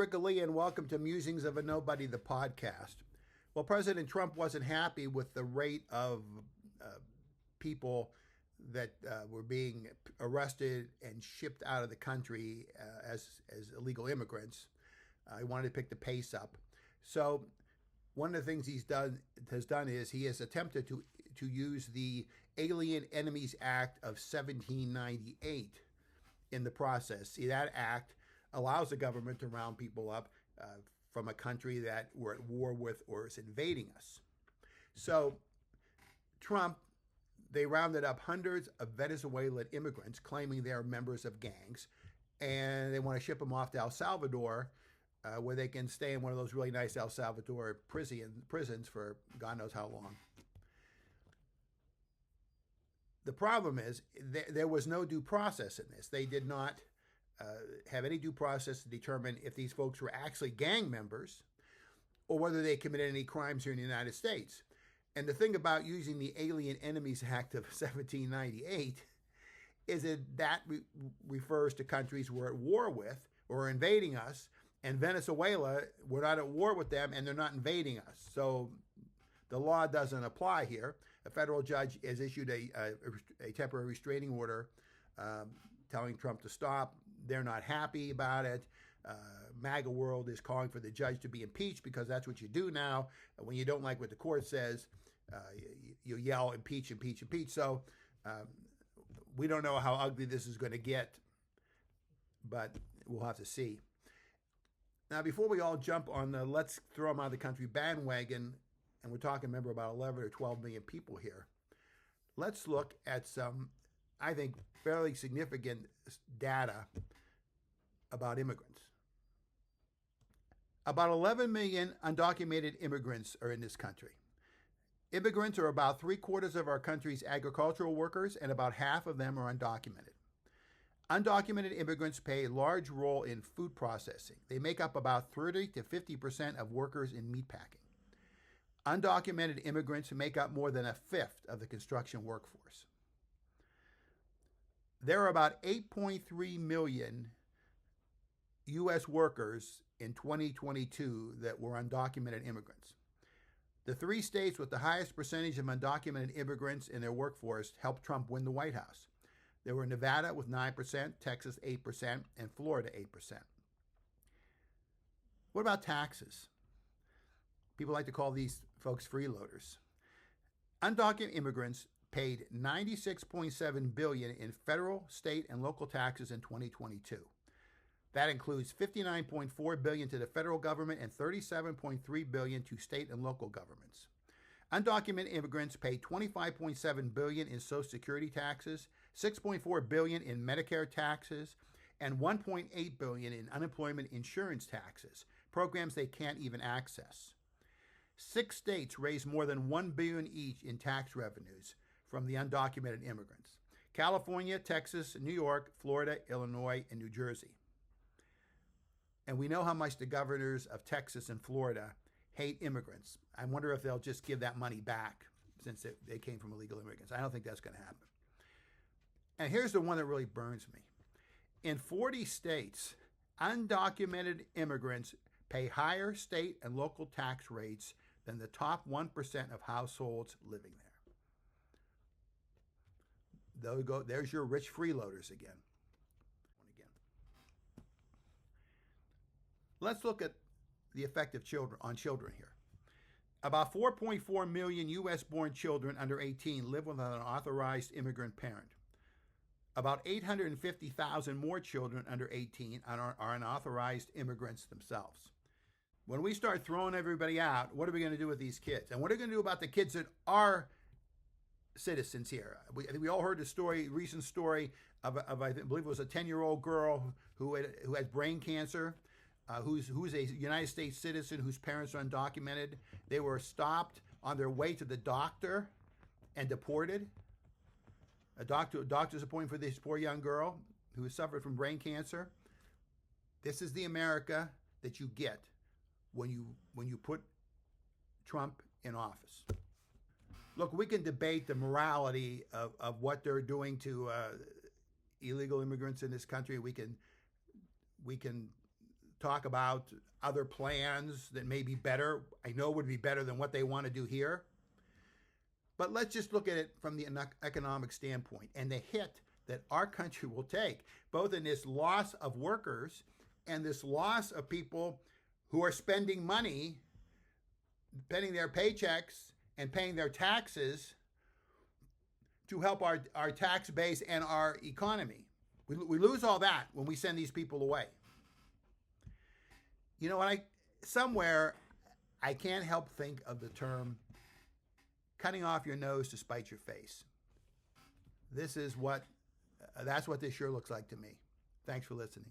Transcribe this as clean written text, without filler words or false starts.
America Lee, and welcome to Musings of a Nobody, the podcast. Well, President Trump wasn't happy with the rate of people that were being arrested and shipped out of the country as illegal immigrants. He wanted to pick the pace up. So one of the things has done is he has attempted to use the Alien Enemies Act of 1798 in the process. See, that act allows the government to round people up from a country that we're at war with or is invading us. So Trump, they rounded up hundreds of Venezuelan immigrants claiming they're members of gangs, and they want to ship them off to El Salvador, where they can stay in one of those really nice El Salvador prisons for God knows how long. The problem is there was no due process in this. They did not have any due process to determine if these folks were actually gang members or whether they committed any crimes here in the United States. And the thing about using the Alien Enemies Act of 1798 is that refers to countries we're at war with or are invading us, and Venezuela, we're not at war with them and they're not invading us. So the law doesn't apply here. A federal judge has issued a temporary restraining order telling Trump to stop. They're not happy about it. MAGA world is calling for the judge to be impeached because that's what you do now. When you don't like what the court says, you yell, impeach, impeach, impeach. So we don't know how ugly this is going to get, but we'll have to see. Now, before we all jump on the let's throw them out of the country bandwagon, and we're talking, remember, about 11 or 12 million people here, let's look at some, I think, fairly significant data about immigrants. About 11 million undocumented immigrants are in this country. Immigrants are about 3/4 of our country's agricultural workers, and about half of them are undocumented. Undocumented immigrants play a large role in food processing. They make up about 30 to 50% of workers in meatpacking. Undocumented immigrants make up more than a fifth of the construction workforce. There are about 8.3 million U.S. workers in 2022 that were undocumented immigrants. The three states with the highest percentage of undocumented immigrants in their workforce helped Trump win the White House. There were Nevada with 9%, Texas 8%, and Florida 8%. What about taxes? People like to call these folks freeloaders. Undocumented immigrants paid $96.7 billion in federal, state, and local taxes in 2022. That includes $59.4 billion to the federal government and $37.3 billion to state and local governments. Undocumented immigrants paid $25.7 billion in Social Security taxes, $6.4 billion in Medicare taxes, and $1.8 billion in unemployment insurance taxes, programs they can't even access. 6 states raised more than $1 billion each in tax revenues from the undocumented immigrants: California, Texas, New York, Florida, Illinois, and New Jersey. And we know how much the governors of Texas and Florida hate immigrants. I wonder if they'll just give that money back since they came from illegal immigrants. I don't think that's going to happen. And here's the one that really burns me. In 40 states, undocumented immigrants pay higher state and local tax rates than the top 1% of households living there. There's your rich freeloaders again. Let's look at the effect of children here. About 4.4 million U.S.-born children under 18 live with an authorized immigrant parent. About 850,000 more children under 18 are unauthorized immigrants themselves. When we start throwing everybody out, what are we going to do with these kids? And what are we going to do about the kids that are citizens here? We all heard the recent story of I believe it was a 10-year-old girl who has brain cancer. Who's a United States citizen whose parents are undocumented. They were stopped on their way to the doctor and deported. A doctor's appointment for this poor young girl who has suffered from brain cancer. This is the America that you get when you put Trump in office. Look, we can debate the morality of what they're doing to illegal immigrants in this country. We can talk about other plans that may be better. I know would be better than what they want to do here. But let's just look at it from the economic standpoint and the hit that our country will take, both in this loss of workers and this loss of people who are spending money, spending their paychecks and paying their taxes to help our tax base and our economy. We lose all that when we send these people away. You know, somewhere I can't help think of the term cutting off your nose to spite your face. That's what this sure looks like to me. Thanks for listening.